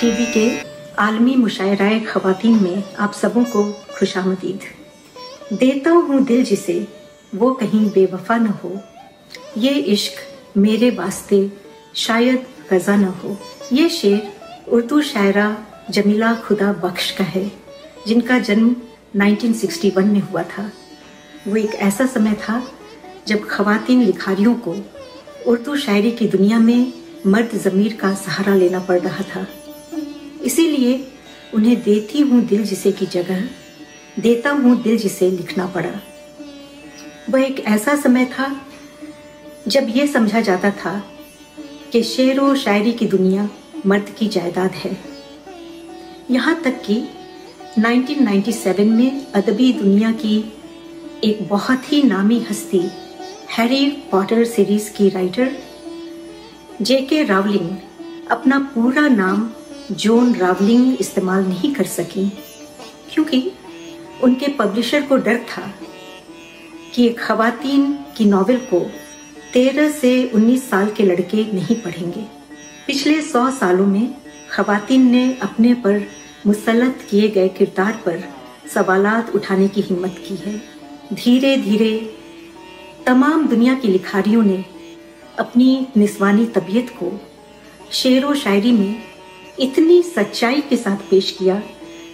TV के आलमी मुशायराए ख़वातीन में आप सबों को खुशामदीद। देता हूँ दिल जिसे वो कहीं बेवफा न हो, ये इश्क मेरे वास्ते शायद गज़ा न हो। ये शेर उर्दू शायरा जमीला खुदा बख्श का है, जिनका जन्म 1961 में हुआ था। वो एक ऐसा समय था जब ख़वातीन लिखारियों को उर्दू शायरी की दुनिया में मर्द ज़मीर का सहारा लेना पड़ रहा था। इसीलिए उन्हें देती हूँ दिल जिसे की जगह देता हूँ दिल जिसे लिखना पड़ा। वह एक ऐसा समय था जब यह समझा जाता था कि शेर व शायरी की दुनिया मर्द की जायदाद है। यहाँ तक कि 1997 में अदबी दुनिया की एक बहुत ही नामी हस्ती हैरी पॉटर सीरीज की राइटर J.K. रावलिंग अपना पूरा नाम जॉन रावलिंग इस्तेमाल नहीं कर सकी, क्योंकि उनके पब्लिशर को डर था कि एक ख़वातीन की नॉवेल को 13 से 19 साल के लड़के नहीं पढ़ेंगे। पिछले 100 सालों में ख़वातीन ने अपने पर मुसल्लत किए गए किरदार पर सवालात उठाने की हिम्मत की है। धीरे धीरे तमाम दुनिया की लिखारियों ने अपनी निस्वानी तबीयत को शेर व शायरी में इतनी सच्चाई के साथ पेश किया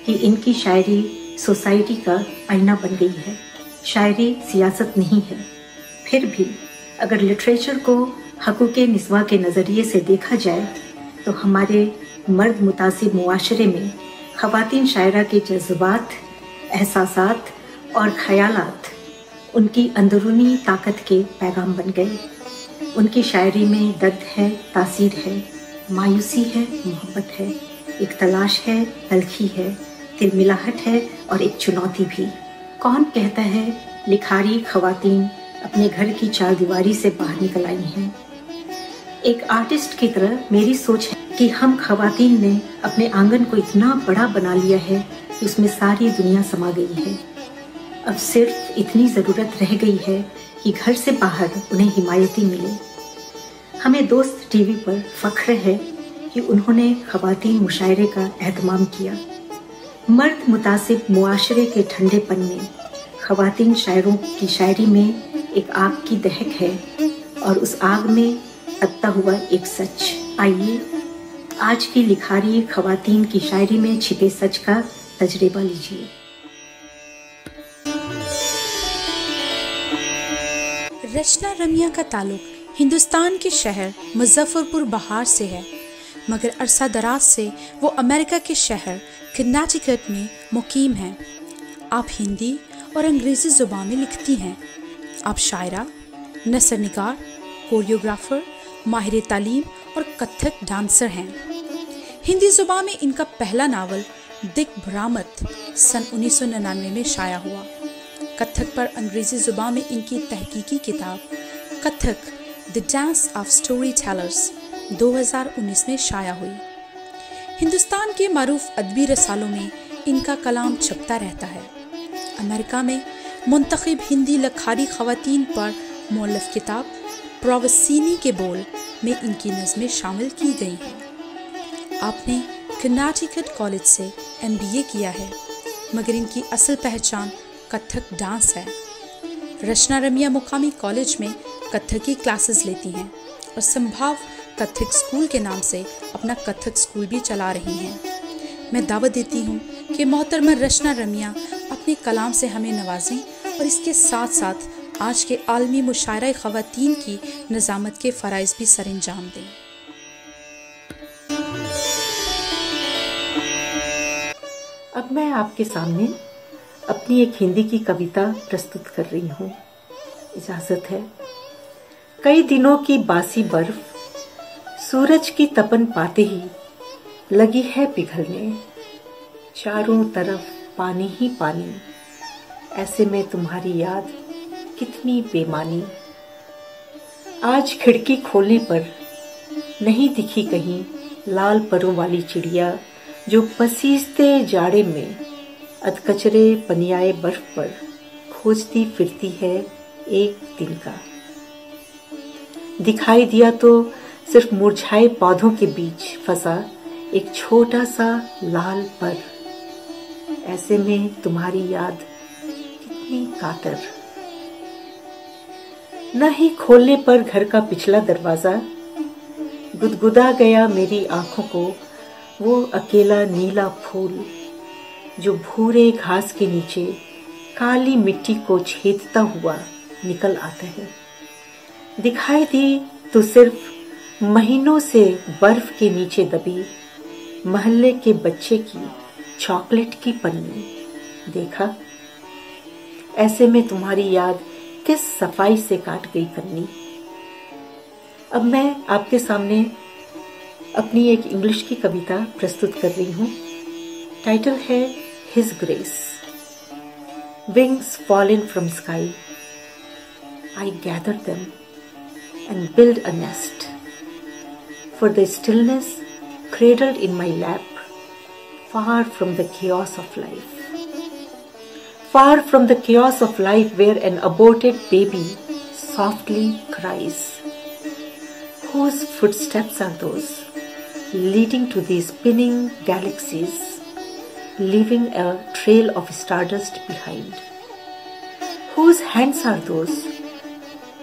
कि इनकी शायरी सोसाइटी का आईना बन गई है। शायरी सियासत नहीं है। फिर भी अगर लिटरेचर को हकूक़े निस्वा के नज़रिए से देखा जाए तो हमारे मर्द मुतासिब मुआशरे में ख़वातीन शायरा के जज्बात, एहसासात और ख़यालात उनकी अंदरूनी ताकत के पैगाम बन गए। उनकी शायरी में दर्द है, तासीर है, मायूसी है, मोहब्बत है, एक तलाश है, तलखी है, तिलमिलाहट है और एक चुनौती भी। कौन कहता है लिखारी ख़वातीन अपने घर की चार दीवारी से बाहर निकल आई हैं? एक आर्टिस्ट की तरह मेरी सोच है कि हम ख़वातीन ने अपने आंगन को इतना बड़ा बना लिया है कि उसमें सारी दुनिया समा गई है। अब सिर्फ इतनी ज़रूरत रह गई है कि घर से बाहर उन्हें हिमायती मिले। हमें दोस्त टीवी पर फ़ख्र है कि उन्होंने ख़वातीन मुशायरे का एहतमाम किया। मर्द मुतासिब मुआशरे के ठंडेपन में ख़वातीन शायरों की शायरी में एक आग की दहक है और उस आग में तपता हुआ एक सच। आइए आज की लिखारी ख़वातीन की शायरी में छिपे सच का तजर्बा लीजिए। रचना रमिया का ताल्लुक हिंदुस्तान के शहर मुजफ्फरपुर बहार से है, मगर अरसा दराज से वो अमेरिका के शहर कर्नाटक में मुकीम हैं। आप हिंदी और अंग्रेज़ी ज़ुबान में लिखती हैं। आप शायरा, नसर निगार, कोरियोग्राफर, माहिर तालीम और कथक डांसर हैं। हिंदी ज़ुबान में इनका पहला नावल दिग्भ्रामत सन 1999 में शाया हुआ। कथक पर अंग्रेज़ी ज़ुबान में इनकी तहकीकी किताब Kathak the dance of story tellers 2019 में शाया हुई। हिंदुस्तान के मारूफ अदबी रसालों में इनका कलाम छपता रहता है। अमेरिका में मुंतखब हिंदी लखारी ख़वातीन पर मौलफ किताब प्रोवसिनी के बोल में इनकी नज़में शामिल की गई हैं। आपने कर्नाटक कॉलेज से MBA किया है, मगर इनकी असल पहचान कथक डांस है। रचना रमिया मुकामी कॉलेज में कथक की क्लासेस लेती हैं और संभाव कथक स्कूल के नाम से अपना कथक स्कूल भी चला रही हैं। मैं दावत देती हूँ कि मोहतरमा रचना रमिया अपने कलाम से हमें नवाजें और इसके साथ साथ आज के आलमी मुशायरा ख़वातीन की निज़ामत के फ़राइज़ भी सरअंजाम दें। अब मैं आपके सामने अपनी एक हिंदी की कविता प्रस्तुत कर रही हूँ। इजाज़त है। कई दिनों की बासी बर्फ सूरज की तपन पाते ही लगी है पिघलने, चारों तरफ पानी ही पानी, ऐसे में तुम्हारी याद कितनी बेमानी। आज खिड़की खोलने पर नहीं दिखी कहीं लाल परों वाली चिड़िया, जो पसीजते जाड़े में अधकचरे पनियाए बर्फ पर खोजती फिरती है एक दिन का। दिखाई दिया तो सिर्फ मुरझाए पौधों के बीच फंसा एक छोटा सा लाल पर। ऐसे में तुम्हारी याद कितनी कातर। न ही खोलने पर घर का पिछला दरवाजा, गुदगुदा गया मेरी आंखों को वो अकेला नीला फूल जो भूरे घास के नीचे काली मिट्टी को छेदता हुआ निकल आता है। दिखाई दी तो सिर्फ महीनों से बर्फ के नीचे दबी मोहल्ले के बच्चे की चॉकलेट की पन्नी। देखा, ऐसे में तुम्हारी याद किस सफाई से काट गई कन्नी। अब मैं आपके सामने अपनी एक इंग्लिश की कविता प्रस्तुत कर रही हूँ। टाइटल है his grace. Wings fallen from sky, I gather them and build a nest. For the stillness cradled in my lap, far from the chaos of life. Far from the chaos of life where an aborted baby softly cries. Whose footsteps are those leading to these spinning galaxies, leaving a trail of stardust behind? Whose hands are those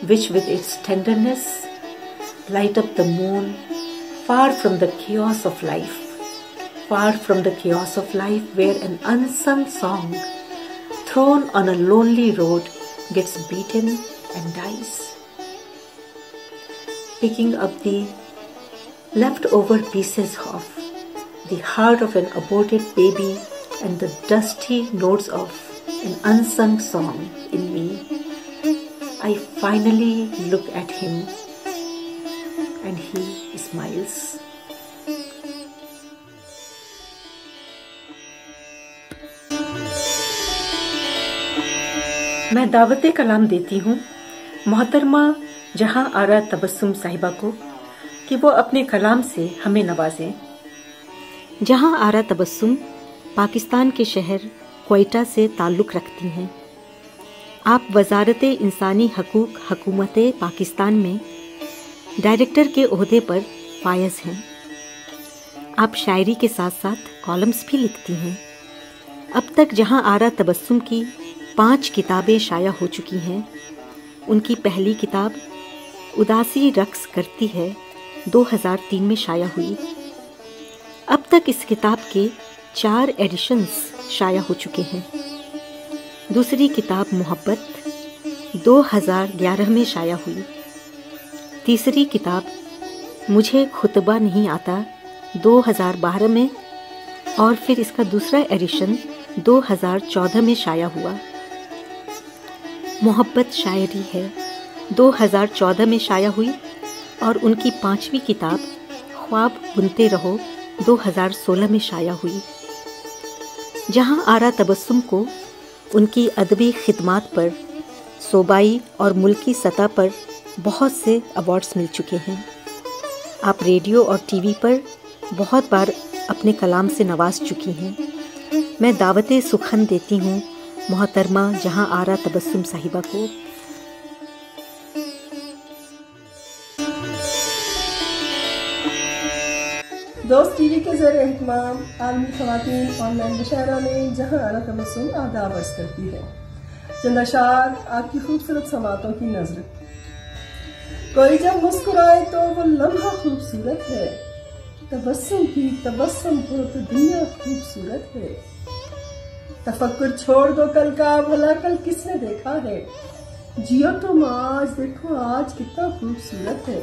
which with its tenderness light up the moon, far from the chaos of life, far from the chaos of life where an unsung song thrown on a lonely road gets beaten and dies. Picking up the leftover pieces of the heart of an aborted baby and the dusty notes of an unsung song in me, I finally look at him and he smiles. मैं दावते कलाम देती हूँ मोहतरमा जहां आरा तबस्सुम साहिबा को कि वो अपने कलाम से हमें नवाजें। जहां आरा तबस्सुम पाकिस्तान के शहर क्वेटा से ताल्लुक़ रखती हैं। आप वज़ारत इंसानी हकूक़ हुकूमत पाकिस्तान में डायरेक्टर के ओहदे पर फायज़ हैं। आप शायरी के साथ साथ कॉलम्स भी लिखती हैं। अब तक जहां आरा तबस्सुम की 5 किताबें शाया हो चुकी हैं। उनकी पहली किताब उदासी रक्स करती है 2003 में शाया हुई। अब तक इस किताब के 4 एडिशंस शाया हो चुके हैं। दूसरी किताब मोहब्बत 2011 में शाया हुई। तीसरी किताब मुझे खुतबा नहीं आता 2012 में, और फिर इसका दूसरा एडिशन 2014 में शाया हुआ। मोहब्बत शायरी है 2014 में शाया हुई, और उनकी 5वीं किताब ख्वाब बुनते रहो 2016 में शाया हुई। जहां आरा तबस्सुम को उनकी अदबी खिदमात पर सूबाई और मुल्की सतह पर बहुत से अवार्ड्स मिल चुके हैं। आप रेडियो और टीवी पर बहुत बार अपने कलाम से नवाज चुकी हैं। मैं दावते सुखन देती हूँ मोहतरमा जहां आरा तबस्सुम साहिबा को। दोस्त टीवी के ज़रिए एहतमाम आलमी ख़वातीन ऑनलाइन मुशायरा में जहां आरा तबस्सुम आदाब अर्ज़ करती है। चंद अशार आपकी खूबसूरत समातों की नजर। कोई जब मुस्कुराए तो वो लम्हा खूबसूरत है, तबस्सुम ही तबस्सुम हो तो दुनिया खूबसूरत है। तफक्कुर छोड़ दो कल का, भला कल किसने देखा है। जियो तुम आज, देखो आज कितना खूबसूरत है।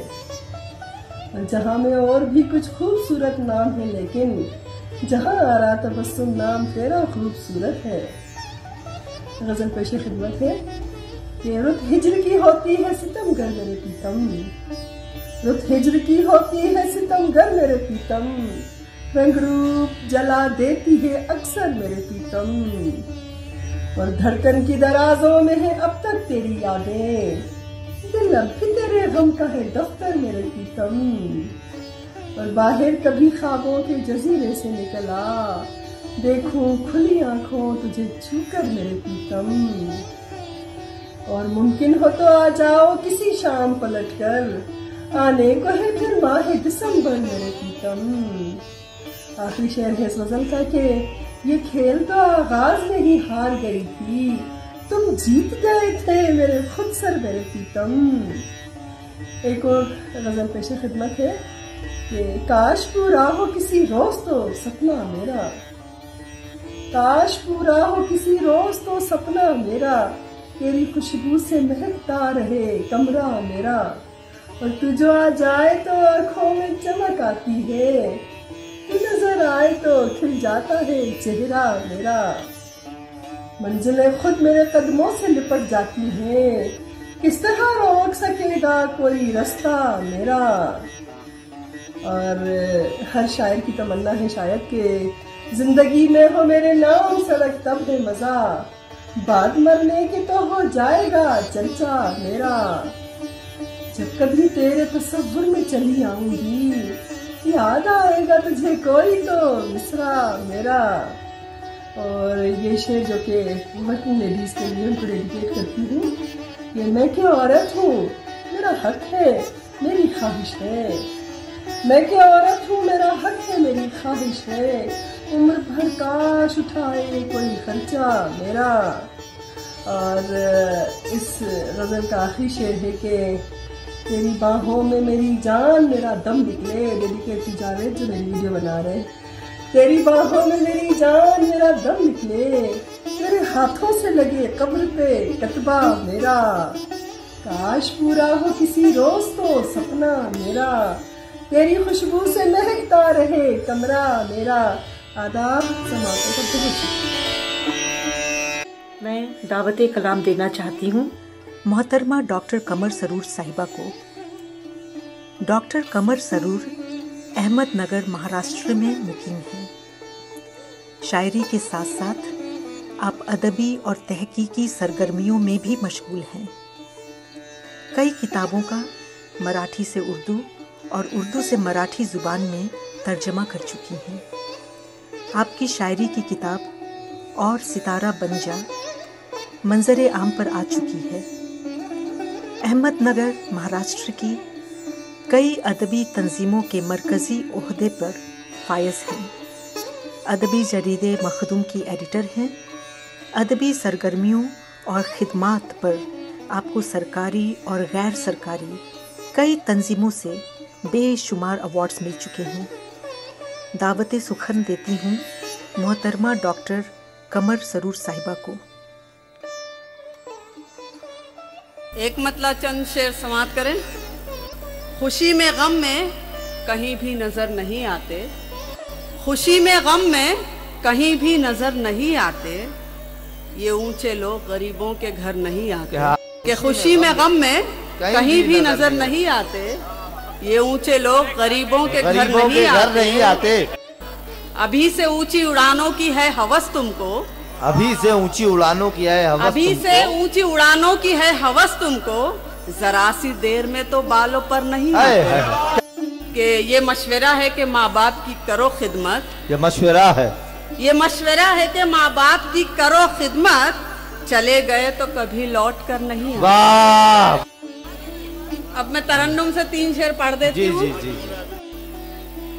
और जहां में और भी कुछ खूबसूरत नाम है, लेकिन जहां आरा तबस्सुम नाम तेरा खूबसूरत है। गजल पेश खिदमत है कि रुत हिज्र की होती है सितमगर मेरे पीतम, रुत हिज्र की होती है सितमगर मेरे पीतम, रंग रूप जला देती है अक्सर मेरे पीतम, और धड़कन की दराजों में है अब तक तेरी यादें, दिल अब भी तेरे गम का है दफ्तर मेरे पीतम, और बाहर कभी ख्वाबों के जजीरे से निकला, देखूं खुली आंखों तुझे छूकर मेरे पीतम, और मुमकिन हो तो आ जाओ किसी शाम पलट कर, आने को है फिर माह दिसंबर मेरे पीतम, आखिरी शेर है इस गजल का कि ये खेल तो आगाज में ही हार गई थी, तुम जीत गए थे मेरे खुद सर मेरे प्रीतम। एक और गजल पेश खिदमत है कि काश पूरा हो किसी रोज तो सपना मेरा, काश पूरा हो किसी रोज तो सपना मेरा, तेरी खुशबू से महकता रहे कमरा मेरा, और तू जो आ जाए तो आंखों में चमक आती है, तू नजर आए तो खिल जाता है चेहरा मेरा, मंजिलें खुद मेरे कदमों से लिपट जाती हैं, किस तरह रोक सकेगा कोई रास्ता मेरा। और हर शायर की तमन्ना है शायद कि जिंदगी में हो मेरे नाम सड़क तब है मजा, बाद मरने की तो हो जाएगा चर्चा मेरा, जब कभी तेरे तस्वुर में चली आऊंगी, याद आएगा तुझे कोई तो मिसरा मेरा। और ये शेर जो कि वर्किंग लेडीज के लिए उनको डेडिकेट करती हूँ, ये मैं क्या औरत हूँ, मेरा हक है मेरी ख्वाहिश है, मैं क्या औरत हूँ मेरा हक है मेरी ख्वाहिश है, उम्र भर काश उठाए कोई खर्चा मेरा। और इस गजल का आखिरी शेर है कि तेरी बाहों में मेरी जान मेरा दम निकले, डेडिकेट टू जावेद जो मेरी वीडियो बना रहे, तेरी बाहों में मेरी जान मेरा दम निकले, तेरे हाथों से लगे कब्र पे कतबा मेरा, काश पूरा हो किसी रोज तो सपना मेरा, तेरी खुशबू से महकता रहे कमरा मेरा। आदाब समाप्त करते हैं। मैं दावते कलाम देना चाहती हूँ मोहतरमा डॉक्टर कमर सरूर साहिबा को। डॉक्टर कमर सरूर अहमदनगर महाराष्ट्र में मुकीम हैं। शायरी के साथ साथ आप अदबी और तहकीकी सरगर्मियों में भी मशगूल हैं। कई किताबों का मराठी से उर्दू और उर्दू से मराठी ज़ुबान में तर्जमा कर चुकी हैं। आपकी शायरी की किताब और सितारा बन जा मंजर आम पर आ चुकी है। अहमदनगर महाराष्ट्र की कई अदबी तंजीमों के मरकज़ी ओहदे पर फायज हैं। अदबी जरीदे मखदूम की एडिटर हैं। अदबी सरगर्मियों और खिदमात पर आपको सरकारी और गैर सरकारी कई तंजीमों से बेशुमार अवार्ड्स मिल चुके हैं। दावते सुखन देती हूँ मोहतरमा डॉक्टर कमर सरूर साहिबा को। एक मतला चंद शेर समाप्त करें। खुशी में गम में कहीं भी नजर नहीं आते, खुशी में गम में कहीं भी नजर नहीं आते, ये ऊंचे लोग गरीबों के घर नहीं आते। कि खुशी में गम में कहीं भी नजर नहीं आते, ये ऊंचे लोग गरीबों के घर नहीं आते। अभी से ऊंची उड़ानों की है हवस तुमको, अभी से ऊंची उड़ानों की है हवस, अभी से ऊंची उड़ानों की है हवस तुमको, जरा सी देर में तो बालों पर नहीं आते। कि ये मशवरा है कि माँ बाप की करो खिदमत, ये मशवरा है, ये मशवरा है कि माँ बाप की करो खिदमत, चले गए तो कभी लौट कर नहीं आते। वाह। अब मैं तरन्नुम से 3 शेर पढ़ देती हूँ। जी।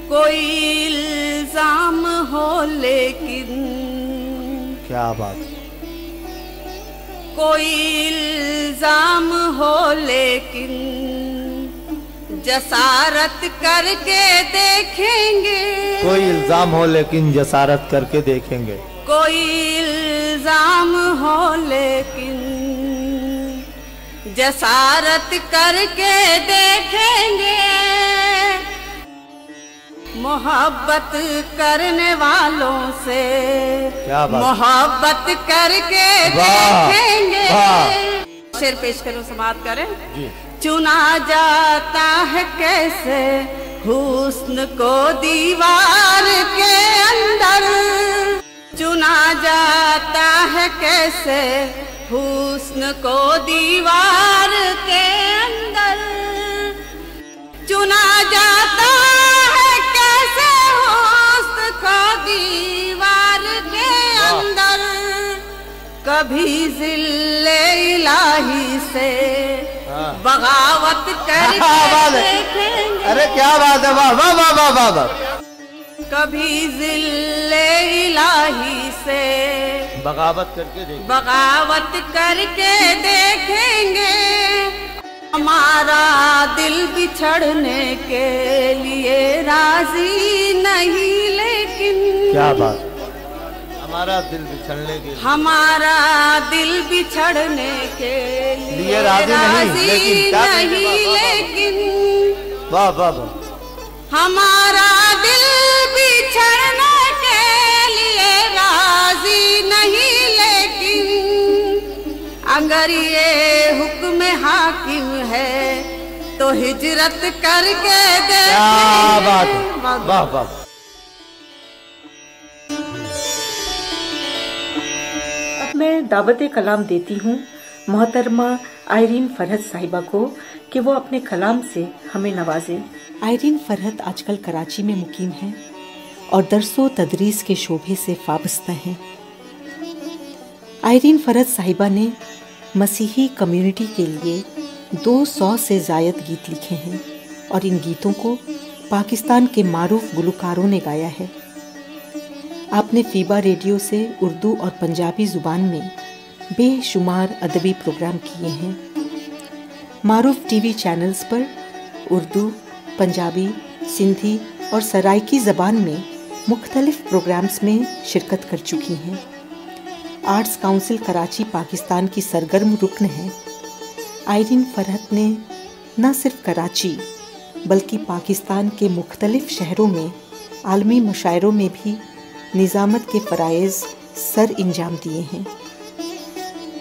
कोई इल्जाम हो लेकिन, क्या बात, कोई इल्जाम हो लेकिन जसारत करके देखेंगे, कोई इल्जाम हो लेकिन जसारत करके देखेंगे, कोई इल्जाम हो लेकिन जसारत करके देखेंगे, मोहब्बत करने वालों से मोहब्बत करके देखेंगे। शेर पेश करो, समाप्त करें। चुना जाता है कैसे हुस्न को दीवार के अंदर, चुना जाता है कैसे हुस्न को दीवार के अंदर, चुना जाता है कैसे हुस्न को दीवार के अंदर, कभी जिल्ले इलाही से बगावत करके देखेंगे। अरे क्या बात है, वाह वाह वाह वाह वाह। कभी जिल्ले इलाही से बगावत करके देखेंगे। हमारा दिल बिछड़ने के लिए राजी नहीं, लेकिन क्या बात, हमारा दिल बिछड़ने के लिए राजी नहीं, लेकिन वाह वाह वाह, हमारा दिल बिछड़ने के लिए राजी नहीं, लेकिन अगर ये हुक्म हाकिम है तो हिजरत करके दे। क्या बात है, वाह वाह। अब मैं दावत कलाम देती हूँ मोहतरमा आयरीन फरहत साहिबा को कि वो अपने कलाम से हमें नवाजें। आयरीन फरहत आजकल कराची में मुकीम हैं और दरसो तदरीस के शोबे से वाबस्ता हैं। आयरीन फरहत साहिबा ने मसीही कम्युनिटी के लिए 200 से ज़ायद गीत लिखे हैं और इन गीतों को पाकिस्तान के मारूफ गुलकारों ने गाया है। आपने फीबा रेडियो से उर्दू और पंजाबी ज़ुबान में बेशुमार अदबी प्रोग्राम किए हैं। मारूफ टीवी चैनल्स पर उर्दू, पंजाबी, सिंधी और सराइकी ज़बान में मुख्तलिफ प्रोग्राम्स में शिरकत कर चुकी हैं। आर्ट्स काउंसिल कराची पाकिस्तान की सरगर्म रुकन है। आयरीन फरहत ने न सिर्फ कराची बल्कि पाकिस्तान के मुख्तलिफ शहरों में आलमी मुशायरों में भी निज़ामत के फ़राइज़ सर इंजाम दिए हैं।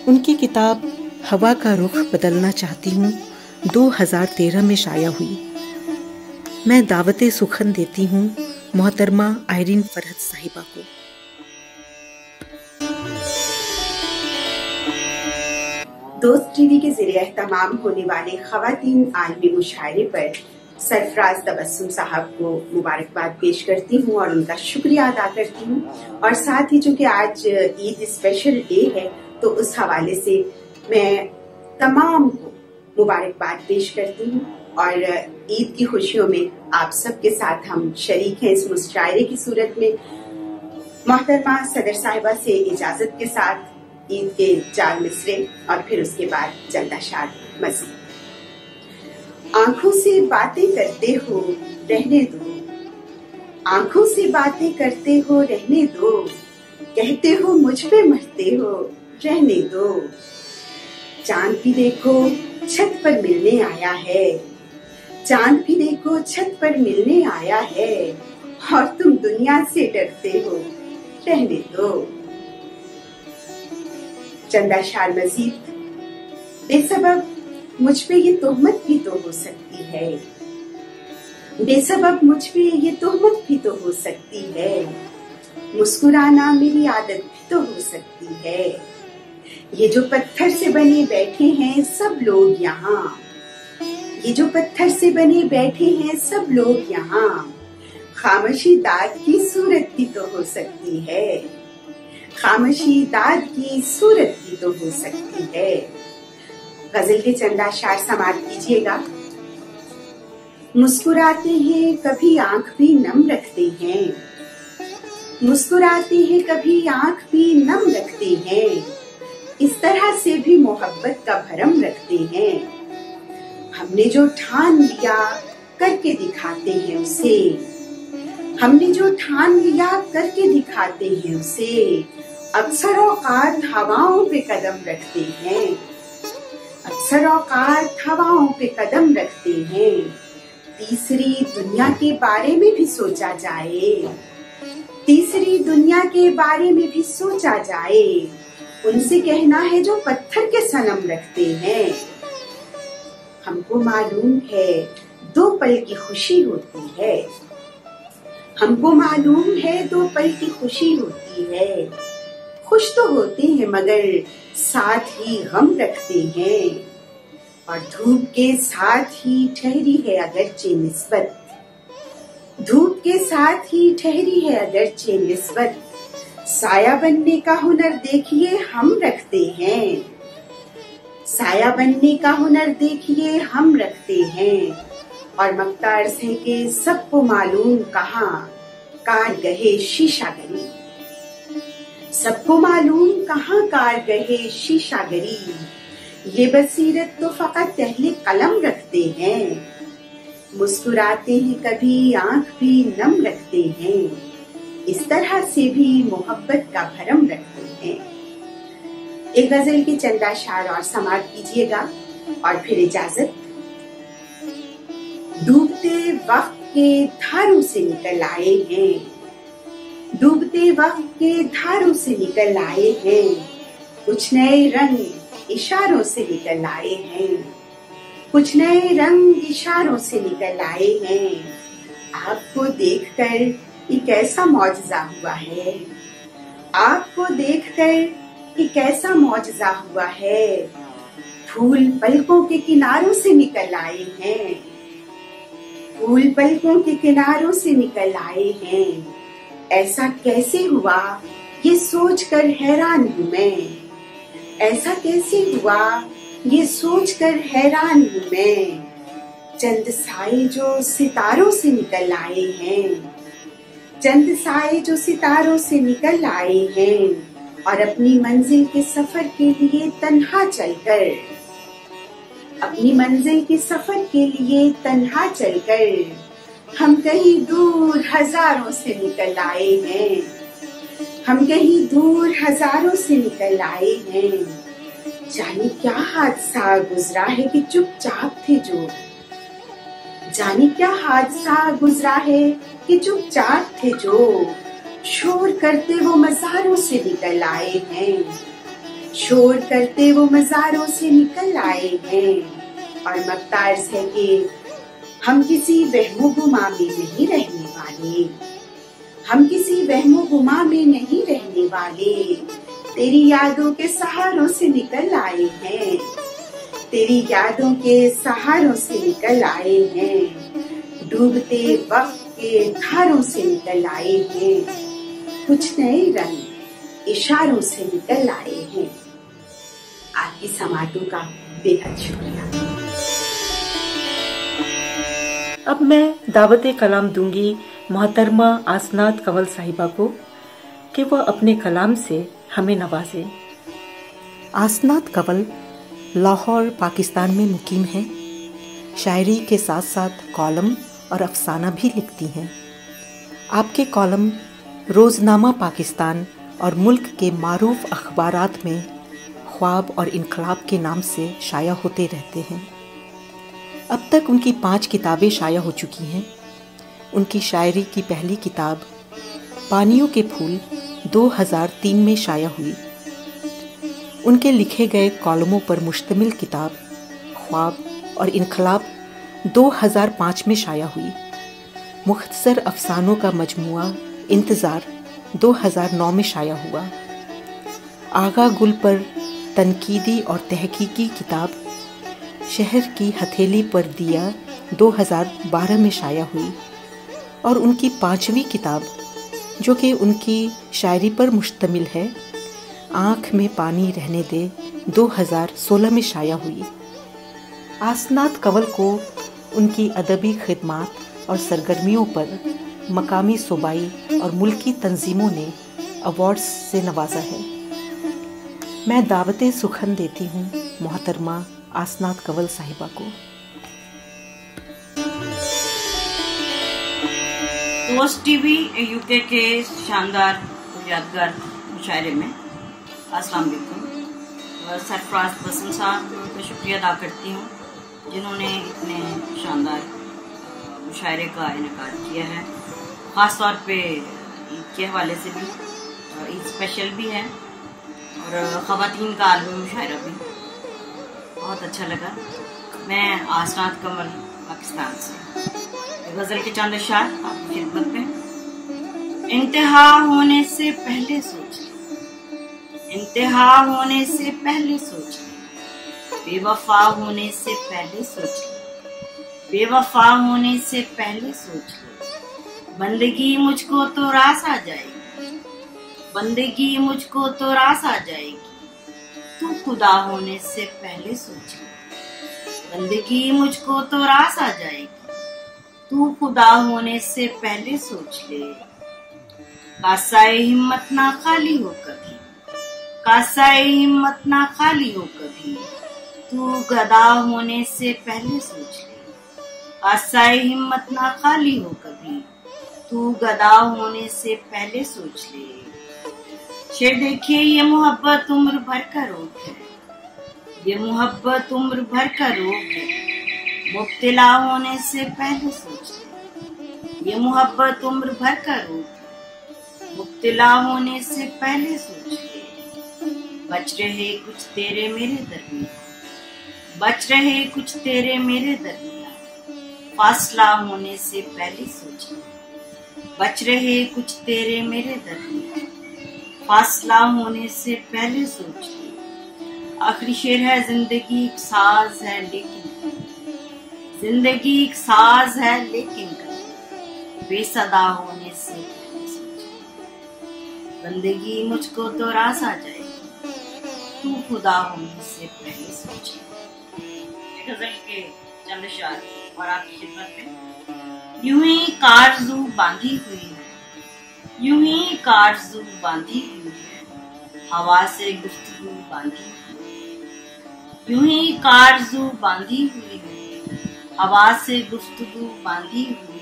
उनकी किताब हवा का रुख बदलना चाहती हूँ 2013 में शाया हुई। मैं दावते सुखन देती हूँ मोहतरमा आयरीन फरहत साहिबा को। दोस्त टीवी के ज़रिए एहतमाम होने वाले ख़वातीन आलमी मुशायरे पर सरफराज तबस्सुम साहब को मुबारकबाद पेश करती हूँ और उनका शुक्रिया अदा करती हूँ। और साथ ही चूँकि आज ईद स्पेशल डे है तो उस हवाले से मैं तमाम को मुबारकबाद पेश करती हूँ और ईद की खुशियों में आप सबके साथ हम शरीक हैं इस मुशायरे की सूरत में। मोहतरमा सदर साहिबा से इजाजत के साथ ईद के 4 मिसरे और फिर उसके बाद जल्दा शाद मज़ीद। आंखों से बातें करते हो रहने दो, आंखों से बातें करते हो रहने दो, कहते हो मुझ पे मरते हो रहने दो। चांद भी देखो छत पर मिलने आया है, चांद भी देखो छत पर मिलने आया है और तुम दुनिया से डरते हो रहने दो। चंदा शार मजीद, बेसबब मुझ पे ये तोहमत भी तो हो सकती है, बेसबब मुझ पे ये तोहमत भी तो हो सकती है, मुस्कुराना मेरी आदत भी तो हो सकती है। ये जो पत्थर से बने बैठे हैं सब लोग यहाँ, ये जो पत्थर से बने बैठे हैं सब लोग यहाँ, खामोशी दाद की सूरत भी तो हो सकती है, खामोशी दाद की सूरत भी तो हो सकती है। गजल के चंदा शार समाप्त कीजिएगा। मुस्कुराते हैं कभी आंख भी नम रखते हैं, मुस्कुराते हैं कभी आंख भी नम रखते हैं, इस तरह से भी मोहब्बत का भरम रखते हैं। हमने जो ठान लिया करके दिखाते हैं उसे, हमने जो ठान लिया करके दिखाते हैं उसे, अक्सर औकात हवाओं पे कदम रखते हैं, अक्सर औकात हवाओं पे कदम रखते हैं। तीसरी दुनिया के बारे में भी सोचा जाए, तीसरी दुनिया के बारे में भी सोचा जाए, उनसे कहना है जो पत्थर के सनम रखते हैं। हमको मालूम है 2 पल की खुशी होती है, हमको मालूम है 2 पल की खुशी होती है, खुश तो होते हैं मगर साथ ही गम रखते हैं, और धूप के साथ ही ठहरी है अगरचे निस्बत, धूप के साथ ही ठहरी है अगरचे निस्बत, साया बनने का हुनर देखिए हम रखते हैं, साया बनने का हुनर देखिए हम रखते हैं। और मक्ता अर्ज़ है कि सबको मालूम कहाँ कार गहे शीशागरी। सबको मालूम कहाँ कार गहे शीशागरी, ये बसीरत तो फकत अहले कलम रखते हैं। मुस्कुराते हैं कभी आंख भी नम रखते हैं, इस तरह से भी मोहब्बत का भरम रखते हैं। एक गजल के चंद अशार और समाप्त कीजिएगा और फिर इजाजत। डूबते वक्त के धारों से निकल आए हैं, डूबते वक्त के धारों से निकल आए हैं, कुछ नए रंग इशारों से निकल आए हैं, कुछ नए रंग इशारों से निकल आए हैं। आपको देखकर एक ऐसा मौजज़ा हुआ है, आपको देखकर एक ऐसा मौजज़ा हुआ है। फूल पलकों के किनारों से निकल आए हैं, फूल पलकों के किनारों से निकल आए हैं। ऐसा कैसे हुआ ये सोचकर हैरान हूँ मैं, ऐसा कैसे हुआ ये सोचकर हैरान हूँ मैं। चंद साए जो सितारों से निकल आए हैं, चंद साए जो सितारों से निकल आए हैं, और अपनी मंजिल के सफर के लिए तन्हा चलकर, अपनी मंजिल के सफर के लिए तन्हा चलकर हम कहीं दूर हजारों से निकल आए हैं, हम कहीं दूर हजारों से निकल आए हैं। जाने क्या हादसा गुजरा है कि चुपचाप थे जो, जाने क्या हादसा गुजरा है कि चुपचाप थे जो, शोर करते वो मज़ारों से निकल आए हैं, शोर करते वो मज़ारों से निकल आए हैं। और मक्तार्स है कि हम किसी वहमो गुमा में नहीं रहने वाले, हम किसी वहमो गुमा में नहीं रहने वाले। तेरी यादों के सहारों से निकल आए हैं, तेरी यादों के सहारों से निकल आए हैं। डूबते वक्त के धारों से निकल आए हैं, कुछ नए रंग इशारों से निकल आए हैं। आपकी समातों का बेहद शुक्रिया। अब मैं दावते कलाम दूंगी मोहतरमा आसनात कंवल साहिबा को कि वह अपने कलाम से हमें नवाजे। आसनात कंवल लाहौर पाकिस्तान में मुकीम हैं। शायरी के साथ साथ कॉलम और अफसाना भी लिखती हैं। आपके कॉलम रोज़नामा पाकिस्तान और मुल्क के मारूफ अखबारात में ख्वाब और इनकलाब के नाम से शाया होते रहते हैं। अब तक उनकी 5 किताबें शाया हो चुकी हैं। उनकी शायरी की पहली किताब पानियों के फूल 2003 में शाया हुई। उनके लिखे गए कॉलमों पर मुश्तमिल किताब ख्वाब और इनकलाब 2005 में शाया हुई। मुख्तसर अफसानों का मजमुआ इंतज़ार 2009 में शाया हुआ। आगा गुल पर तनकीदी और तहकीकी किताब शहर की हथेली पर दिया 2012 में शाया हुई। और उनकी 5वीं किताब जो कि उनकी शायरी पर मुश्तमिल है, आँख में पानी रहने दे, 2016 में शाया हुई। आसनात कंवल को उनकी अदबी खिदमात और सरगर्मियों पर मकामी सूबाई और मुल्की तंजीमों ने अवार्ड्स से नवाजा है। मैं दावते सुखन देती हूँ मोहतरमा आसनात कंवल साहिबा को। पोस्ट टीवी यूके के शानदार यादगार मुशायरे में अस्सलाम वालेकुम। सरफराज बसम साहब का शुक्रिया अदा करती हूँ जिन्होंने इतने शानदार मुशायरे का इनेकाद किया है। ख़ास तौर पे ईद के हवाले से भी, ईद स्पेशल भी है और ख़वातीन का आलमी मुशायरा भी बहुत अच्छा लगा। मैं आसनात कंवल पाकिस्तान से गज़ल के चंद अशार आपकी खिदमत में। इंतहा होने से पहले सोच ले, इंतहा होने से पहले सोच ले, बेवफा होने से पहले सोच ले, बेवफा होने से पहले सोच ले। बंदगी मुझको तो रास आ जाएगी, बंदगी मुझको तो रास आ जाएगी, तू खुदा होने से पहले सोच ले। बंदगी मुझको तो रास आ जाएगी, तू खुदा होने से पहले सोच ले। कासाए हिम्मत ना खाली हो कभी, कासाए हिम्मत ना खाली हो कभी, तू गदा होने से पहले सोच ले। कासाए हिम्मत ना खाली हो कभी, तू गदा होने से पहले सोच ले। शेर देखिए ये मोहब्बत उम्र भर का रोग है, ये मोहब्बत उम्र भर का रोग है, मुब्तला होने से पहले सोच ले। ये मोहब्बत उम्र भर का रोग है, मुब्तला होने से पहले सोच ले। बच रहे कुछ तेरे मेरे दरमियान, बच रहे कुछ तेरे मेरे दरमियान, फासला होने से पहले सोच ले। बच रहे कुछ तेरे मेरे दरमियान, फासला होने से पहले सोच ले। आखिरी शेर है, जिंदगी एक साज है लेकिन, जिंदगी एक साज है लेकिन बेसदा होने से पहले सोच ले। बंदगी मुझको तो रास आ जाएगी, तू खुदा होने से पहले सोच ले। गजल के चंद अशआर और आपकी खिदमत में। यूं ही कारज़ू बांधी हुई है, यूं ही कारज़ू बांधी हुई है, हवा से गुफ्तगू बांधी हुई है। यूं ही कारज़ू बांधी हुई है, हवा से गुफ्तगू बांधी हुई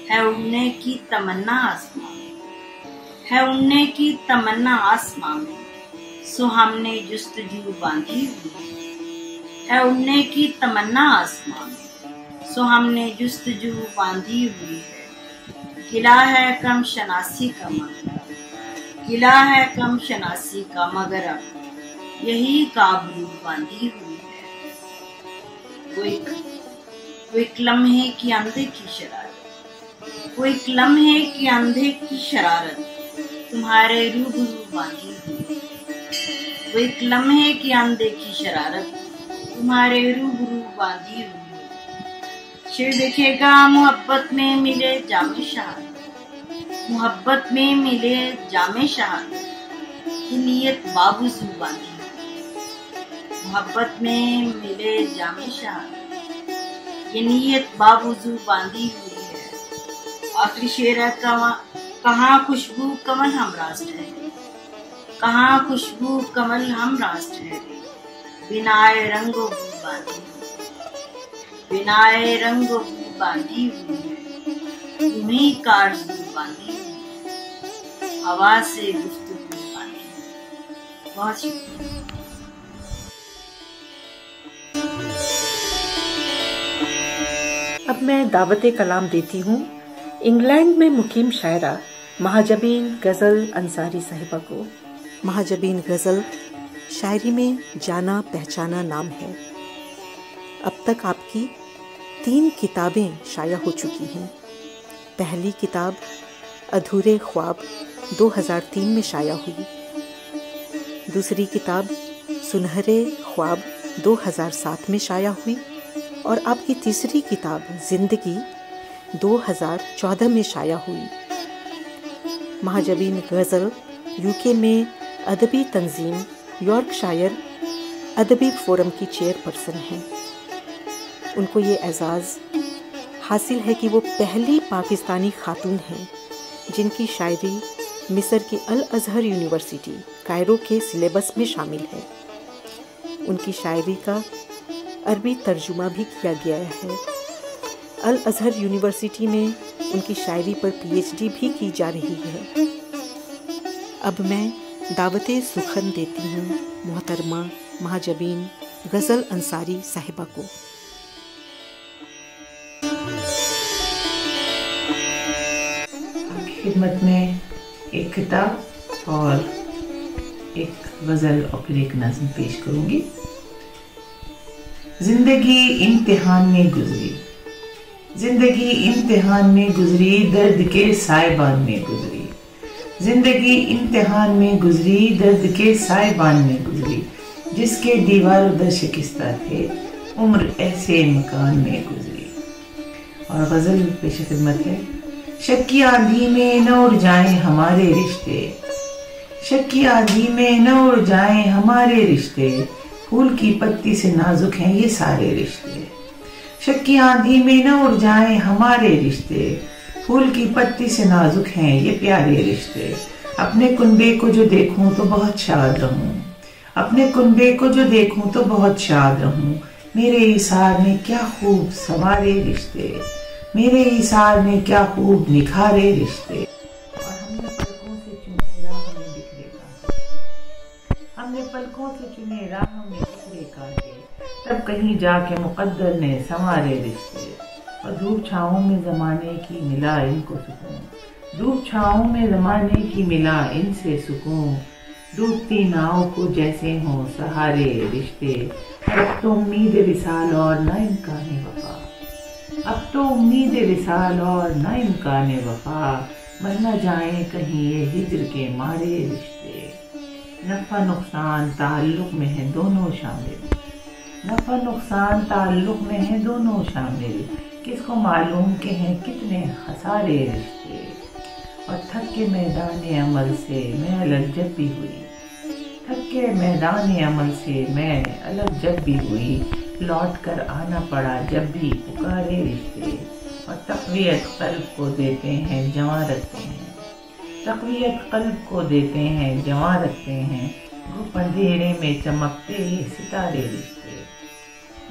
है उड़ने की तमन्ना आसमां में, है उड़ने की तमन्ना आसमां में, सो हमने जुस्तजू बांधी हुई है उड़ने की तमन्ना आसमां में, सो हमने जुस्तजू बांधी हुई है। गिला है कम शनासी का मगर, गिला है कम शनासी का मगर अब यही काबरू बांधी हुई है। वो एक लम्हे की अंधे की शरारत, वो एक लम्हे की अंधे की शरारत तुम्हारे रूबरू बांधी हुई है। वो एक लम्हे की अंधे की शरारत तुम्हारे रूबरू बांधी हुई है। शेर देखेगा, मोहब्बत में मिले जामे शहादत, मोहब्बत में मिले जामे शहादत की नीयत बावजू बांधी हुई। मोहब्बत में मिले जामे शहादत ये नीयत बावजू बांधी हुई है। आखिरी शेर है, कहाँ खुशबू कमल हम रास ठहरे, कहाँ खुशबू कमल हम रास ठहरे, बिनाए रंगो बू बांधी हुई, बिनाए रंगो बू बांधी हुई है, तुम्हीं कारज़ू बांधी हुई, हवा से गुफ्तगू बांधी हुई। बहुत शुक्रिया। अब मैं दावते कलाम देती हूँ इंग्लैंड में मुकीम शायरा महाजबीन गज़ल अंसारी साहिबा को। महाजबीन गज़ल शायरी में जाना पहचाना नाम है। अब तक आपकी 3 किताबें शाया हो चुकी हैं। पहली किताब अधूरे ख्वाब 2003 में शाया हुई, दूसरी किताब सुनहरे ख्वाब 2007 में शाया हुई और आपकी तीसरी किताब जिंदगी 2014 में शाया हुई। महाजबीन गज़ल यूके में अदबी तंजीम यॉर्कशायर अदबी फोरम की चेयरपर्सन हैं। उनको ये एजाज़ हासिल है कि वो पहली पाकिस्तानी खातून हैं जिनकी शायरी मिस्र की अल अज़हर यूनिवर्सिटी कायरो के सिलेबस में शामिल है। उनकी शायरी का अरबी तर्जुमा भी किया गया है। अल अज़हर यूनिवर्सिटी में उनकी शायरी पर PhD भी की जा रही है। अब मैं दावते सुखन देती हूँ मोहतरमा महाजबीन गज़ल अंसारी साहिबा को। आपकी खिदमत में एक किताब और एक गज़ल और फिर एक नज़्म पेश करूँगी। जिंदगी इम्तिहान में गुजरी, जिंदगी इम्तिहान में गुजरी, दर्द के साइबान में गुजरी, जिंदगी इम्तिहान में गुजरी, दर्द के साइबान में गुजरी, जिसके दीवारों दर शिकस्ता थे, उम्र ऐसे मकान में गुजरी। और गजल पेश खिदमत है। शक की आंधी में न उड़ जाएं हमारे रिश्ते, शक की आंधी में न उड़ जाएं हमारे रिश्ते, फूल की पत्ती से नाजुक हैं ये सारे रिश्ते। शक की आंधी में न उड़ जाएं हमारे रिश्ते, फूल की पत्ती से नाजुक हैं ये प्यारे रिश्ते। अपने कुनबे को जो देखूं तो बहुत शाद रहूं, अपने कुनबे को जो देखूं तो बहुत शाद रहूं। मेरे इसार ने क्या खूब संवारे रिश्ते, मेरे इसार ने क्या खूब निखारे रिश्ते। और हमने पलकों से चुने राह में बिखरे कांटे, हमने पलकों से चुने राह में बिखरे कांटे, तब कहीं जाके मुकद्दर ने संवारे रिश्ते। और धूप छाँव में जमाने की मिला इनको सुकून, धूप छाँव में जमाने की मिला इनसे सुकून। डूबती नाव को जैसे हों सहारे रिश्ते, अब तो उम्मीद विसाल और न इम्काने वफा, अब तो उम्मीद विसाल और न इम्काने वफा। मर न जाए कहीं ये हिज्र के मारे रिश्ते। नफा नुकसान ताल्लुक में है दोनों शामिल, नफा नुकसान ताल्लुक में है दोनों शामिल। किसको मालूम के हैं कितने खसारे रिश्ते। और थक के मैदान अमल से मैं अलग जब भी हुई, थक के मैदान अमल से मैं अलग जब भी हुई। लौट कर आना पड़ा जब भी पुकारे रिश्ते। और तक़वियत क़ल्ब को देते हैं जवां रखते हैं, तक़वियत क़ल्ब को देते हैं जवां रखते हैं। घुप अंधेरे में चमकते ये सितारे रिश्ते।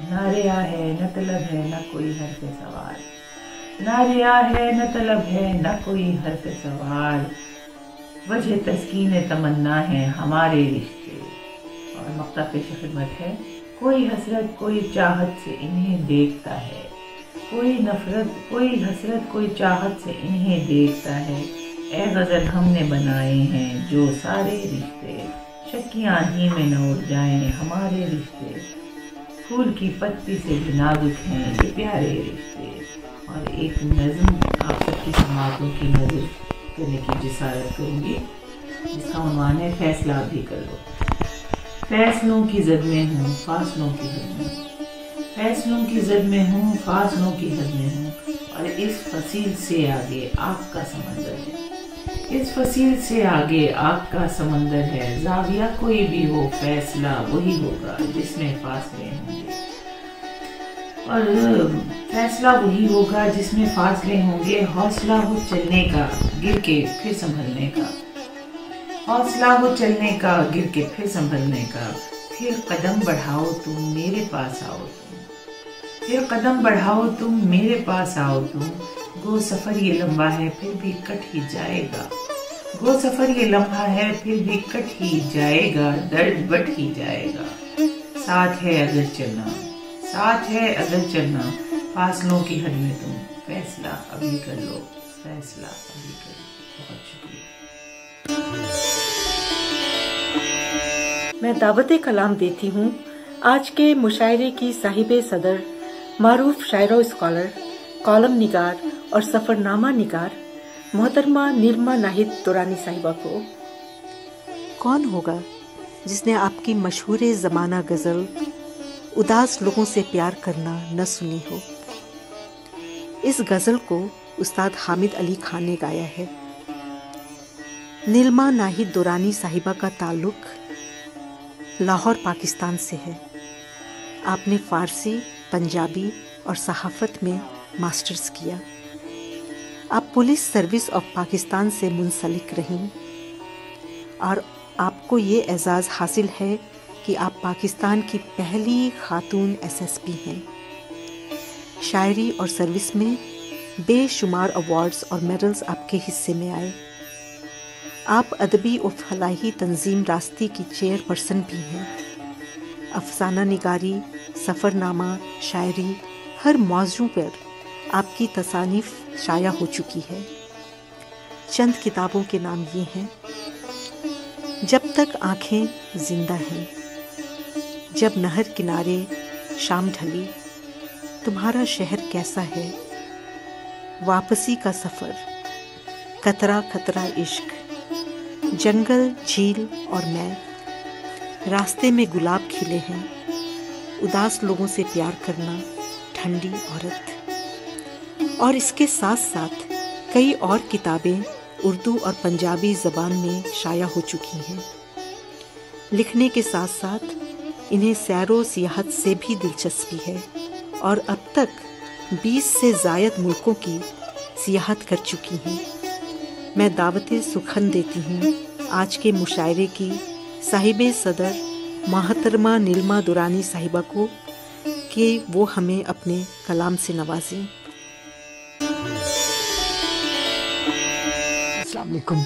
ना रिया है न तलब है न कोई हर्फ सवाल, ना रिया है न तलब है न कोई हर्फ सवाल। वजह तस्कीन तमन्ना है हमारे रिश्ते। और मक्ता पेश खिदमत है। कोई हसरत कोई चाहत से इन्हें देखता है, कोई नफरत कोई हसरत कोई चाहत से इन्हें देखता है। ए गज़ल हमने बनाए हैं जो सारे रिश्ते, शक्की आंधी में न उड़ जाएं हमारे रिश्ते। फूल की पत्ती से भी नाजुक हैं ये प्यारे रिश्ते। और एक नज़्म आप सबकी समातों की नज़र करने की जिसारत करूँगी, जिसका उन्वान है फैसला भी कर लो। फैसलों की जद में हूँ फासलों की हद में, फैसलों की जद में हूँ फासलों की हद में हूँ। और इस फसील से आगे आग का समंदर है, इस फसील से आगे आग का समंदर है। जाविया कोई भी हो फैसला वही होगा जिसमें फासले होंगे, और फैसला वही होगा जिसमें फासले होंगे। हौसला हो चलने का गिर के फिर संभलने का, हौसला हो चलने का गिर के फिर संभलने का। फिर कदम बढ़ाओ तुम मेरे पास आओ तुम, फिर कदम बढ़ाओ तुम मेरे पास आओ तुम। गो सफर ये लंबा है फिर भी कट ही जाएगा, गो सफर ये लम्हा है फिर भी कट ही जाएगा। दर्द बट ही जाएगा। साथ है अगर चलना, साथ है अगर चलना। फासलों की हद में तुम फैसला अभी कर लो, फैसला अभी कर लो। बहुत शुक्रिया। मैं दावते कलाम देती हूँ आज के मुशायरे की साहिबे सदर, मारूफ शायरो स्कॉलर, कॉलम निगार और सफरनामा निगार मोहतरमा नीलमा नाहिद दुरानी साहिबा को। कौन होगा जिसने आपकी मशहूर ज़माना गज़ल उदास लोगों से प्यार करना न सुनी हो। इस गज़ल को उस्ताद हामिद अली खान ने गाया है। नीलमा नाहिद दुरानी साहिबा का ताल्लुक लाहौर पाकिस्तान से है। आपने फ़ारसी, पंजाबी और सहाफ़त में मास्टर्स किया। आप पुलिस सर्विस ऑफ पाकिस्तान से मुंसलिक रहीं और आपको ये एजाज़ हासिल है कि आप पाकिस्तान की पहली खातून एसएसपी हैं। शायरी और सर्विस में बेशुमार अवार्ड्स और मेडल्स आपके हिस्से में आए। आप अदबी और फलाही तंजीम रास्ती की चेयरपर्सन भी हैं। अफसाना निगारी, सफ़रनामा, शायरी, हर मौजू पर आपकी तसानीफ शाया हो चुकी है। चंद किताबों के नाम ये हैं: जब तक आँखें जिंदा हैं, जब नहर किनारे शाम ढली, तुम्हारा शहर कैसा है, वापसी का सफ़र, कतरा कतरा इश्क, जंगल, झील और मैं, रास्ते में गुलाब खिले हैं, उदास लोगों से प्यार करना, ठंडी औरत। और इसके साथ साथ कई और किताबें उर्दू और पंजाबी ज़बान में शाया हो चुकी हैं। लिखने के साथ साथ इन्हें सैरो सियाहत से भी दिलचस्पी है और अब तक 20 से ज़ायद मुल्कों की सियाहत कर चुकी हूँ। मैं दावते सुखन देती हूँ आज के मुशायरे की साहिबे सदर मोहतरमा नीलमा दुरानी साहिबा को कि वो हमें अपने कलाम से नवाजें। अस्सलाम वालेकुम।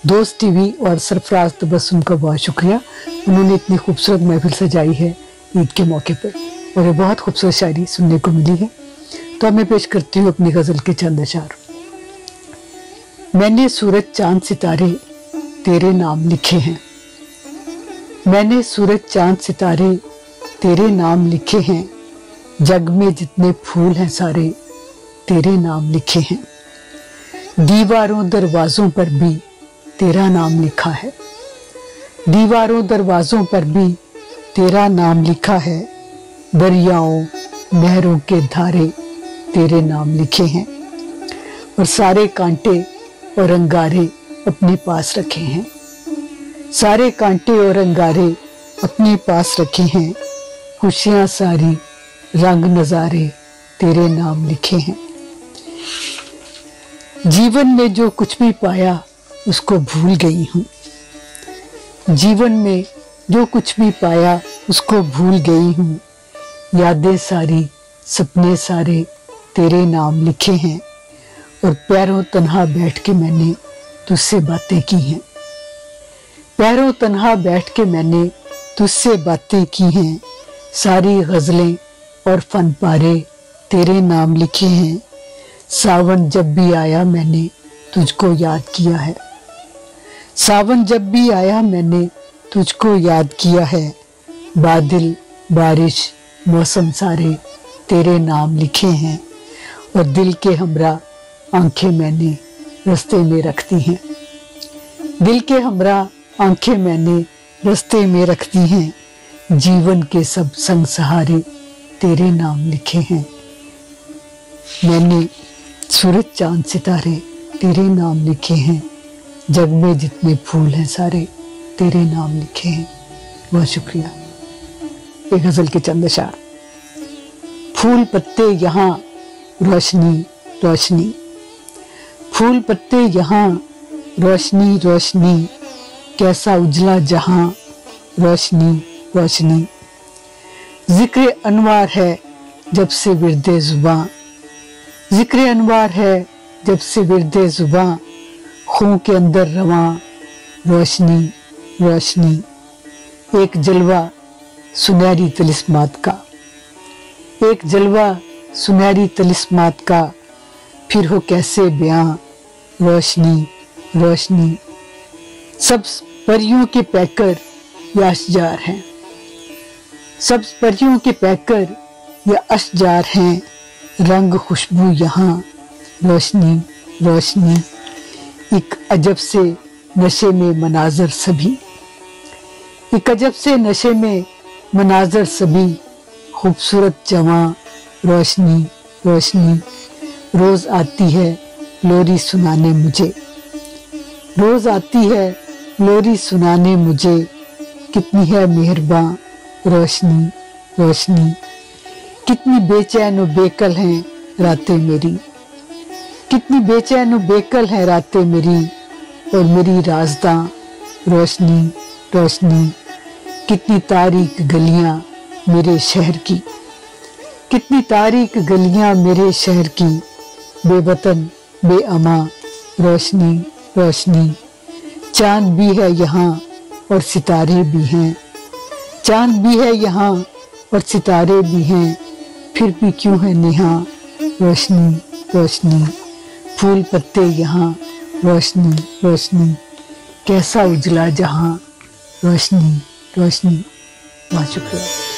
दोस्त टीवी और सरफराज तबस्सुम का बहुत शुक्रिया, उन्होंने इतनी खूबसूरत महफिल सजाई है ईद के मौके पर और ये बहुत खूबसूरत शायरी सुनने को मिली है। तो अब मैं पेश करती हूँ अपनी गज़ल के चंद अशार। मैंने सूरज चांद सितारे तेरे नाम लिखे हैं, मैंने सूरज चांद सितारे तेरे नाम लिखे हैं, जग में जितने फूल हैं सारे तेरे नाम लिखे हैं। दीवारों दरवाज़ों पर भी तेरा नाम लिखा है, दीवारों दरवाज़ों पर भी तेरा नाम लिखा है। दरियाओं नहरों के धारे तेरे नाम लिखे हैं और सारे कांटे और अंगारे अपने पास रखे हैं, सारे कांटे और अंगारे अपने पास रखे हैं। खुशियाँ सारी रंग नज़ारे तेरे नाम लिखे हैं। जीवन में जो कुछ भी पाया उसको भूल गई हूँ, जीवन में जो कुछ भी पाया उसको भूल गई हूँ। यादें सारी सपने सारे तेरे नाम लिखे हैं और पैरों तन्हा बैठ के मैंने तुझसे बातें की हैं, पैरों तन्हा बैठ के मैंने तुझसे बातें की हैं। सारी गज़लें और फन पारे तेरे नाम लिखे हैं। सावन जब भी आया मैंने तुझको याद किया है, सावन जब भी आया मैंने तुझको याद किया है। बादल बारिश मौसम सारे तेरे नाम लिखे हैं और दिल के हमरा आंखें मैंने रास्ते में रखती हैं, दिल के हमरा आंखें मैंने रास्ते में रखती हैं। जीवन के सब संग सहारे तेरे नाम लिखे हैं। मैंने सूरज चांद सितारे तेरे नाम लिखे हैं, जग में जितने फूल हैं सारे तेरे नाम लिखे हैं। बहुत शुक्रिया। एक गजल के चंद अशार। फूल पत्ते यहाँ रोशनी रोशनी, फूल पत्ते यहाँ रोशनी रोशनी, कैसा उजला जहां रोशनी रोशनी। जिक्र अनवार है जब से विरदे जुबां, जिक्र अनवार है जब से विरदे जुबां। खून के अंदर रवां रोशनी रोशनी। एक जलवा सुनहरी तिलिस्मात का, एक जलवा सुनहरी तिलिस्मात का, फिर हो कैसे बयां रोशनी रोशनी। सब परियों के पैकर या अशजार हैं, सब परियों के पैकर या अशजार हैं। रंग खुशबू यहाँ रोशनी रोशनी। एक अजब से नशे में मनाजर सभी, एक अजब से नशे में मनाजर सभी। खूबसूरत जवां रोशनी रोशनी। रोज आती है लोरी सुनाने मुझे, रोज आती है लोरी सुनाने मुझे। कितनी है मेहरबां रोशनी रोशनी। कितनी बेचैन और बेकल हैं रातें मेरी, कितनी बेचैन और बेकल हैं रातें मेरी। और मेरी राज़दां रोशनी रोशनी। कितनी तारीक गलियां मेरे शहर की, कितनी तारीक गलियां मेरे शहर की। बेवतन बेअमा रोशनी रोशनी। चांद भी है यहाँ और सितारे भी हैं, चांद भी है यहाँ और सितारे भी हैं। फिर भी क्यों है नेहा रोशनी रोशनी। फूल पत्ते यहाँ रोशनी रोशनी, कैसा उजला जहां रोशनी रोशनी। बहुत शुक्रिया।